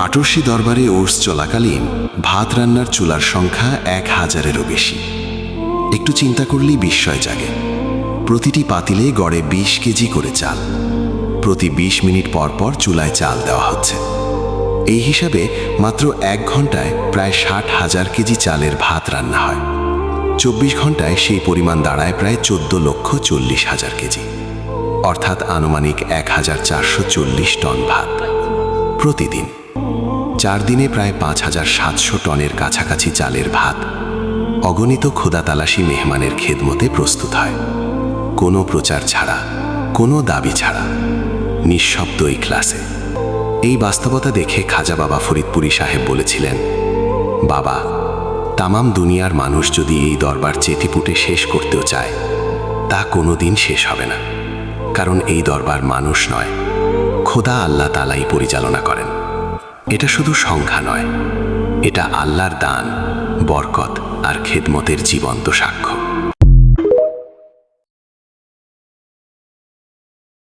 আটরশি দরবারে ওর্স চলাকালীন ভাত রান্নার চুলার সংখ্যা 1000-এরও বেশি। একটু চিন্তা করলেই বিস্ময় জাগে। প্রতিটি পাতিলে গড়ে 20 কেজি করে চাল। প্রতি 20 মিনিট পর পর চুলায় চাল দেওয়া হচ্ছে। এই হিসাবে মাত্র 1 ঘন্টায় প্রায় 60,000 কেজি চালের ভাত রান্না হয়। 24 ঘন্টায় সেই পরিমাণ দাঁড়ায় প্রায় 14,40,000 কেজি, অর্থাৎ আনুমানিক 1440 টন ভাত প্রতিদিন। 4 দিনে প্রায় 5700 টনের কাছাকাছি চালের ভাত অগণিত ক্ষুধাতালাসী মেহমানের খেদমতে প্রস্তুত হয়, কোনো প্রচার ছাড়া, কোনো দাবি ছাড়া, নিঃশব্দ ইখলাসে। এই বাস্তবতা দেখে খাজা বাবা ফরিদপুরি সাহেব বলেছিলেন, বাবা, তামাম দুনিয়ার মানুষ যদি এই দরবার চেটেপুটে শেষ করতেও চায়, তা কোনোদিন শেষ হবে না। কারণ এই দরবার মানুষ নয়, খোদা আল্লাহ তাআলাই পরিচালনা করেন। এটা শুধু সংখ্যা নয়, এটা আল্লাহর দান, বরকত আর খেদমতের জীবন্ত সাক্ষ্য।